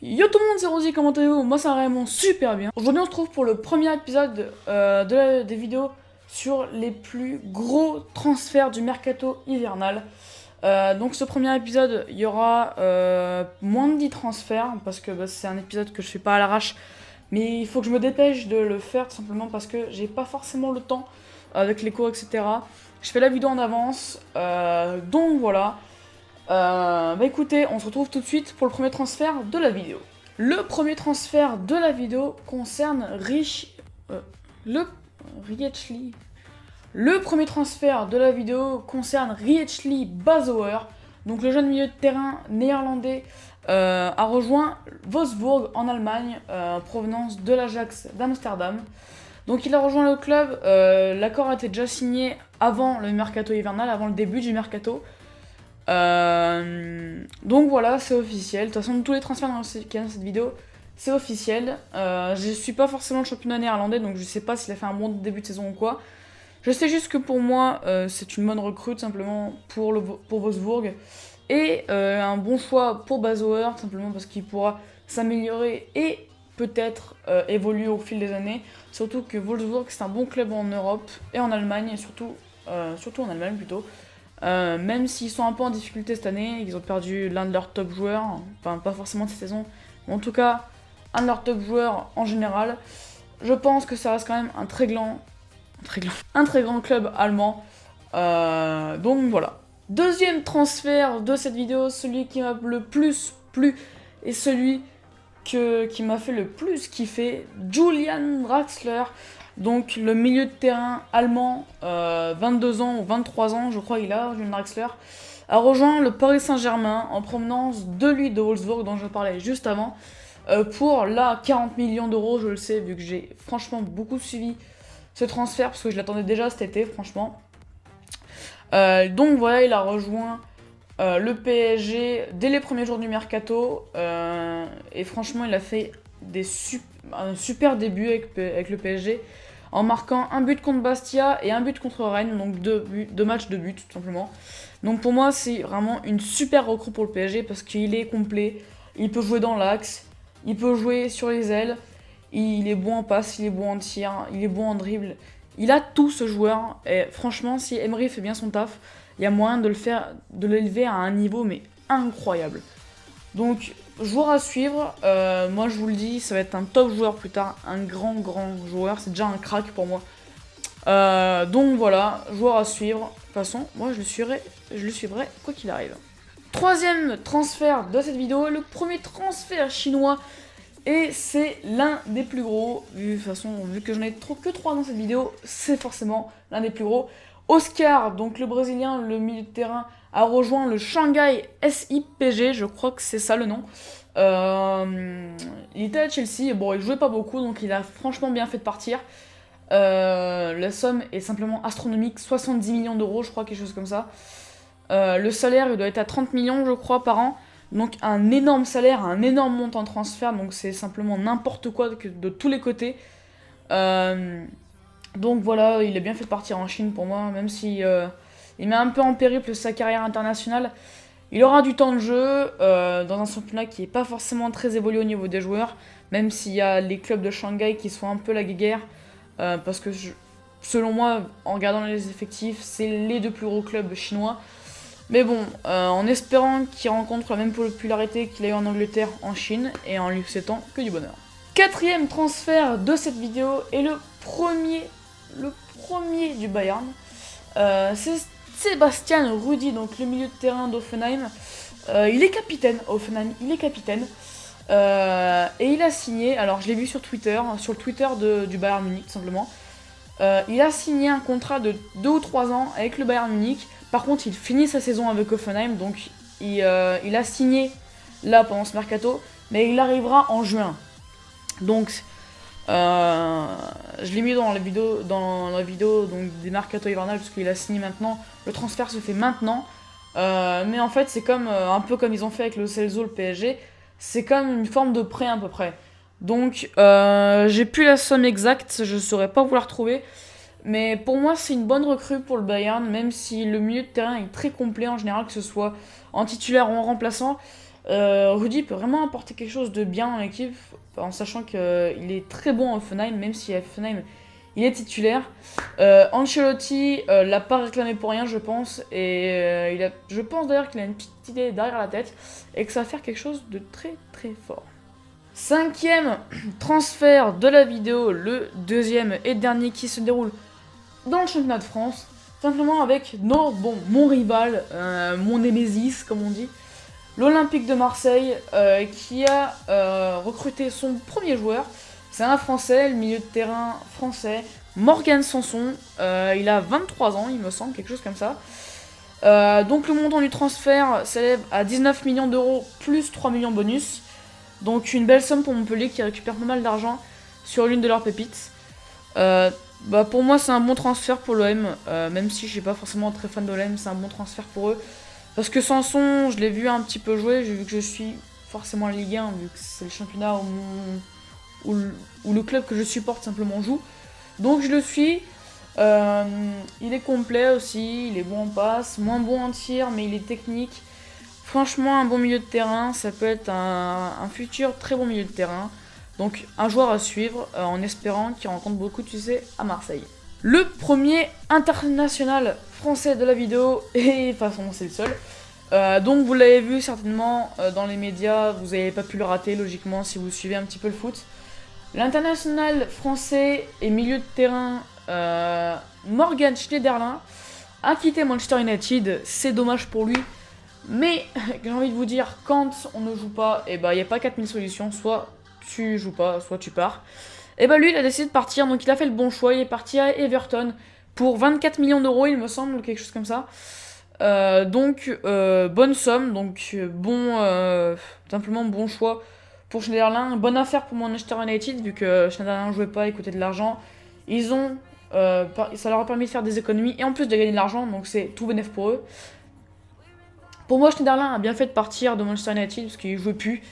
Yo tout le monde, c'est Rosie, comment allez-vous? Moi ça va vraiment super bien. Aujourd'hui on se retrouve pour le premier épisode des vidéos sur les plus gros transferts du mercato hivernal. Donc ce premier épisode, il y aura moins de 10 transferts, parce que c'est un épisode que je fais pas à l'arrache, mais il faut que je me dépêche de le faire tout simplement parce que j'ai pas forcément le temps avec les cours, etc. Je fais la vidéo en avance, donc voilà. Écoutez, on se retrouve tout de suite pour le premier transfert de la vidéo. Le premier transfert de la vidéo concerne Riechly. Le premier transfert de la vidéo concerne Riechly Bazouer. Donc le jeune milieu de terrain néerlandais a rejoint Wolfsburg en Allemagne, en provenance de l'Ajax d'Amsterdam. Donc il a rejoint le club, l'accord a été déjà signé avant le mercato hivernal, avant le début du mercato. Donc voilà, c'est officiel. De toute façon, tous les transferts dans cette vidéo, c'est officiel. Je suis pas forcément le championnat néerlandais, donc je sais pas s'il a fait un bon début de saison ou quoi. Je sais juste que pour moi, c'est une bonne recrue, simplement pour Wolfsburg. Et un bon choix pour Bazouer, simplement parce qu'il pourra s'améliorer et peut-être évoluer au fil des années. Surtout que Wolfsburg, c'est un bon club en Europe et en Allemagne, et surtout en Allemagne plutôt. Même s'ils sont un peu en difficulté cette année, ils ont perdu l'un de leurs top joueurs, enfin pas forcément de cette saison, mais en tout cas un de leurs top joueurs en général. Je pense que ça reste quand même un très grand club allemand. Donc voilà. Deuxième transfert de cette vidéo, celui qui m'a le plus plu et celui qui m'a fait le plus kiffer, Julian Draxler. Donc le milieu de terrain allemand, 22 ans ou 23 ans, je crois il a, Julian Draxler, a rejoint le Paris Saint-Germain en provenance de Wolfsburg dont je parlais juste avant, pour là 40 millions d'euros, je le sais, vu que j'ai franchement beaucoup suivi ce transfert, parce que je l'attendais déjà cet été, franchement. Donc voilà, il a rejoint le PSG dès les premiers jours du mercato, et franchement il a fait un super début avec le PSG, en marquant un but contre Bastia et un but contre Rennes, donc deux matchs de but tout simplement. Donc pour moi c'est vraiment une super recrue pour le PSG parce qu'il est complet, il peut jouer dans l'axe, il peut jouer sur les ailes, il est bon en passe, il est bon en tir, il est bon en dribble. Il a tout ce joueur, et franchement si Emery fait bien son taf, il y a moyen de l'élever à un niveau mais incroyable. Donc joueur à suivre, moi je vous le dis, ça va être un top joueur plus tard, un grand joueur, c'est déjà un crack pour moi. Donc voilà, joueur à suivre. De toute façon, moi je le suivrai quoi qu'il arrive. Troisième transfert de cette vidéo, le premier transfert chinois, et c'est l'un des plus gros. De toute façon, vu que j'en ai que 3 dans cette vidéo, c'est forcément l'un des plus gros. Oscar, donc le Brésilien, le milieu de terrain, a rejoint le Shanghai SIPG, je crois que c'est ça le nom. Il était à Chelsea, et bon, il jouait pas beaucoup, donc il a franchement bien fait de partir. La somme est simplement astronomique, 70 millions d'euros, je crois, quelque chose comme ça. Le salaire, il doit être à 30 millions, je crois, par an. Donc un énorme salaire, un énorme montant de transfert, donc c'est simplement n'importe quoi de tous les côtés. Donc voilà, il a bien fait de partir en Chine pour moi, même si il met un peu en périple sa carrière internationale. Il aura du temps de jeu dans un championnat qui n'est pas forcément très évolué au niveau des joueurs, même s'il y a les clubs de Shanghai qui sont un peu la guéguerre, parce que selon moi, en regardant les effectifs, c'est les deux plus gros clubs chinois. Mais bon, en espérant qu'il rencontre la même popularité qu'il a eu en Angleterre, en Chine, et en lui souhaitant que du bonheur. Quatrième transfert de cette vidéo est le premier du Bayern. C'est Sebastian Rudi, donc le milieu de terrain d'Hoffenheim. Il est capitaine, Hoffenheim, il est capitaine. Et il a signé, alors je l'ai vu sur Twitter, sur le Twitter du Bayern Munich tout simplement. Il a signé un contrat de 2 ou 3 ans avec le Bayern Munich. Par contre, il finit sa saison avec Hoffenheim, donc il a signé là pendant ce mercato, mais il arrivera en juin. Donc, je l'ai mis dans la vidéo donc, des mercato hivernales parce qu'il a signé maintenant. Le transfert se fait maintenant, mais en fait, c'est comme un peu comme ils ont fait avec le Celso, le PSG. C'est comme une forme de prêt à peu près. Donc, j'ai plus la somme exacte, je saurais pas vous la retrouver. Mais pour moi, c'est une bonne recrue pour le Bayern, même si le milieu de terrain est très complet en général, que ce soit en titulaire ou en remplaçant. Rudy peut vraiment apporter quelque chose de bien en équipe, en sachant qu'il est très bon à Offenheim, même si à Offenheim il est titulaire. Ancelotti l'a pas réclamé pour rien, je pense, et je pense d'ailleurs qu'il a une petite idée derrière la tête, et que ça va faire quelque chose de très très fort. Cinquième transfert de la vidéo, le deuxième et dernier qui se déroule dans le championnat de France, simplement avec mon rival, mon némésis comme on dit, l'Olympique de Marseille, qui a recruté son premier joueur. C'est un Français, le milieu de terrain français, Morgan Sanson. Il a 23 ans, il me semble, quelque chose comme ça. Donc le montant du transfert s'élève à 19 millions d'euros plus 3 millions bonus. Donc une belle somme pour Montpellier qui récupère pas mal d'argent sur l'une de leurs pépites. Pour moi c'est un bon transfert pour l'OM, même si je suis pas forcément très fan de l'OM, c'est un bon transfert pour eux. Parce que Sanson, je l'ai vu un petit peu jouer, j'ai vu que je suis forcément en Ligue 1, vu que c'est le championnat où le club que je supporte simplement joue. Donc je le suis. Il est complet aussi, il est bon en passe, moins bon en tir, mais il est technique. Franchement, un bon milieu de terrain, ça peut être un futur très bon milieu de terrain. Donc un joueur à suivre, en espérant qu'il rencontre beaucoup de succès à Marseille. Le premier international français de la vidéo, et de toute façon c'est le seul. Donc vous l'avez vu certainement dans les médias, vous n'avez pas pu le rater logiquement si vous suivez un petit peu le foot. L'international français et milieu de terrain Morgan Schneiderlin a quitté Manchester United, c'est dommage pour lui. Mais j'ai envie de vous dire, quand on ne joue pas, il n'y a pas 4000 solutions, soit tu joues pas, soit tu pars. Et lui il a décidé de partir, donc il a fait le bon choix, il est parti à Everton pour 24 millions d'euros il me semble, ou quelque chose comme ça. Bonne somme, donc simplement bon choix pour Schneiderlin, bonne affaire pour Manchester United, vu que Schneiderlin ne jouait pas, il coûtait de l'argent. Ça leur a permis de faire des économies, et en plus de gagner de l'argent, donc c'est tout bénéf pour eux. Pour moi, Schneiderlin a bien fait de partir de Manchester United parce qu'il ne jouait plus.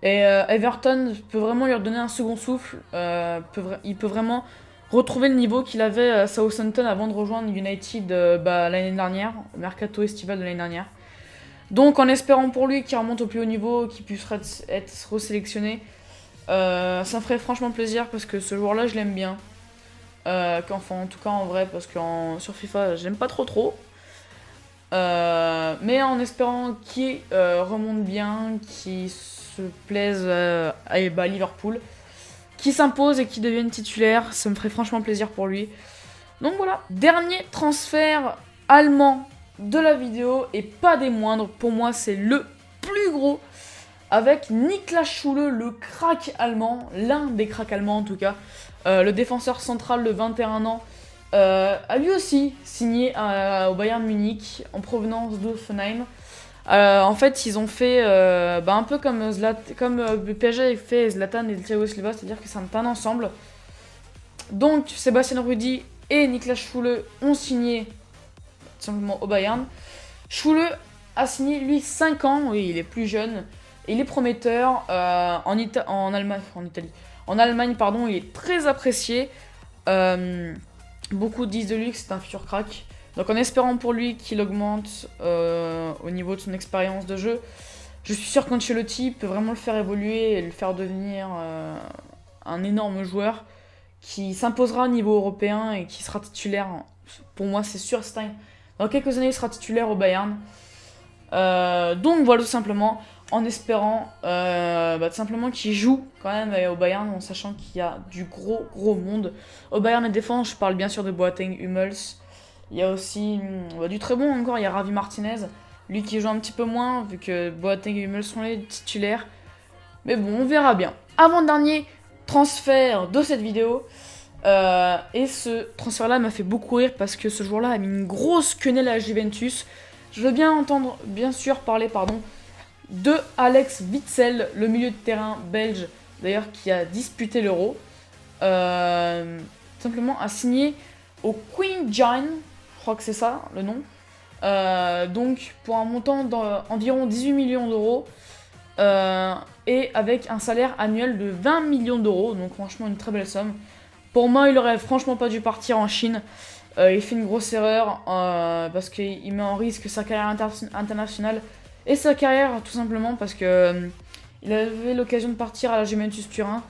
Et Everton peut vraiment lui redonner un second souffle. Il peut vraiment retrouver le niveau qu'il avait à Southampton avant de rejoindre United l'année dernière, au mercato estival de l'année dernière. Donc en espérant pour lui qu'il remonte au plus haut niveau, qu'il puisse être resélectionné, ça me ferait franchement plaisir parce que ce joueur-là, je l'aime bien. En tout cas en vrai, parce que sur FIFA, je l'aime pas trop. Mais en espérant qu'il remonte bien, qu'il se plaise à Liverpool, qu'il s'impose et qu'il devienne titulaire, ça me ferait franchement plaisir pour lui. Donc voilà, dernier transfert allemand de la vidéo, et pas des moindres, pour moi c'est le plus gros, avec Niklas Schüle, le crack allemand, l'un des cracks allemands en tout cas, le défenseur central de 21 ans, a lui aussi signé au Bayern Munich en provenance d'Offenheim. En fait, ils ont fait un peu comme le PSG a fait Zlatan et Thiago Silva, c'est-à-dire que c'est un ensemble. Donc, Sebastian Rudy et Niklas Schüle ont signé tout simplement au Bayern. Schüle a signé lui 5 ans, oui, il est plus jeune, et il est prometteur en Allemagne, pardon, il est très apprécié. Beaucoup disent de lui que c'est un futur crack. Donc en espérant pour lui qu'il augmente au niveau de son expérience de jeu, je suis sûr qu'Ancelotti peut vraiment le faire évoluer et le faire devenir un énorme joueur qui s'imposera au niveau européen et qui sera titulaire. Pour moi c'est sûr, dans quelques années il sera titulaire au Bayern. Donc voilà, tout simplement, en espérant tout simplement qu'il joue quand même au Bayern, en sachant qu'il y a du gros monde. Au Bayern et défense, je parle bien sûr de Boateng, Hummels. Il y a aussi du très bon encore, il y a Ravi Martinez, lui qui joue un petit peu moins, vu que Boateng et Hummels sont les titulaires. Mais bon, on verra bien. Avant-dernier transfert de cette vidéo, et ce transfert-là m'a fait beaucoup rire parce que ce joueur-là a mis une grosse quenelle à la Juventus. Je veux bien sûr parler de Alex Witsel, le milieu de terrain belge, d'ailleurs qui a disputé l'Euro. Simplement a signé au Queen Giant, je crois que c'est ça le nom. Donc pour un montant d'environ 18 millions d'euros. Et avec un salaire annuel de 20 millions d'euros, donc franchement une très belle somme. Pour moi, il aurait franchement pas dû partir en Chine. Il fait une grosse erreur parce qu'il met en risque sa carrière internationale et sa carrière, tout simplement parce que il avait l'occasion de partir à la Juventus Turin,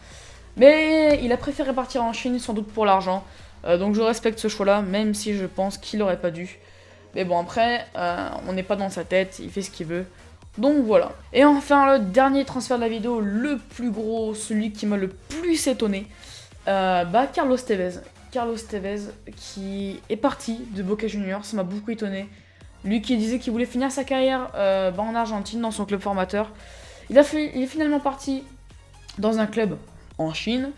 mais il a préféré partir en Chine, sans doute pour l'argent. Donc je respecte ce choix-là, même si je pense qu'il aurait pas dû. Mais bon, après, on n'est pas dans sa tête, il fait ce qu'il veut. Donc voilà. Et enfin, le dernier transfert de la vidéo, le plus gros, celui qui m'a le plus étonné, Carlos Tevez. Carlos Tevez qui est parti de Boca Juniors, ça m'a beaucoup étonné. Lui qui disait qu'il voulait finir sa carrière en Argentine, dans son club formateur. Il est finalement parti dans un club en Chine.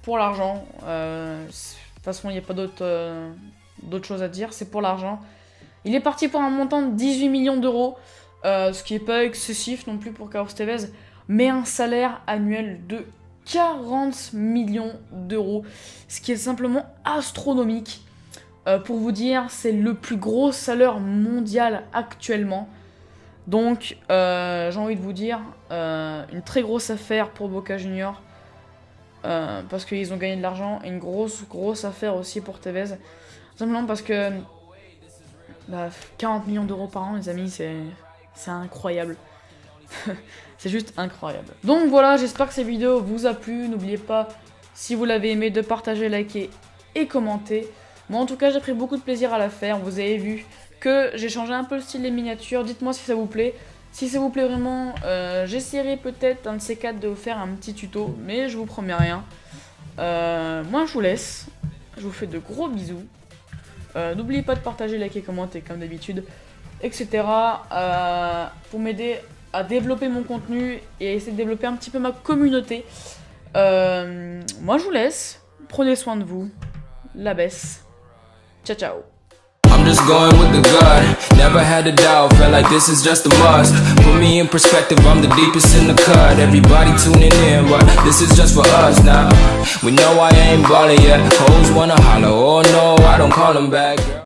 Pour l'argent. De toute façon, il n'y a pas d'autre chose à dire, c'est pour l'argent. Il est parti pour un montant de 18 millions d'euros, ce qui n'est pas excessif non plus pour Carlos Tevez, mais un salaire annuel de 40 millions d'euros, ce qui est simplement astronomique. Pour vous dire, c'est le plus gros salaire mondial actuellement. Donc, j'ai envie de vous dire, une très grosse affaire pour Boca Juniors, parce qu'ils ont gagné de l'argent, et une grosse affaire aussi pour Tevez. Simplement parce que 40 millions d'euros par an, les amis, c'est incroyable. C'est juste incroyable. Donc voilà, j'espère que cette vidéo vous a plu. N'oubliez pas, si vous l'avez aimé, de partager, liker et commenter. Moi, en tout cas, j'ai pris beaucoup de plaisir à la faire. Vous avez vu que j'ai changé un peu le style des miniatures. Dites-moi si ça vous plaît. Si ça vous plaît vraiment, j'essaierai peut-être un de ces quatre de vous faire un petit tuto, mais je vous promets rien. Moi, je vous laisse. Je vous fais de gros bisous. N'oubliez pas de partager, liker, commenter comme d'habitude, etc. Pour m'aider à développer mon contenu et essayer de développer un petit peu ma communauté. Moi, je vous laisse. Prenez soin de vous. La baisse. Ciao, ciao. I'm just going with the gut, never had a doubt, felt like this is just a must. Put me in perspective, I'm the deepest in the cut. Everybody tuning in, but this is just for us now. We know I ain't ballin' yet, hoes wanna holler, oh no, I don't call them back.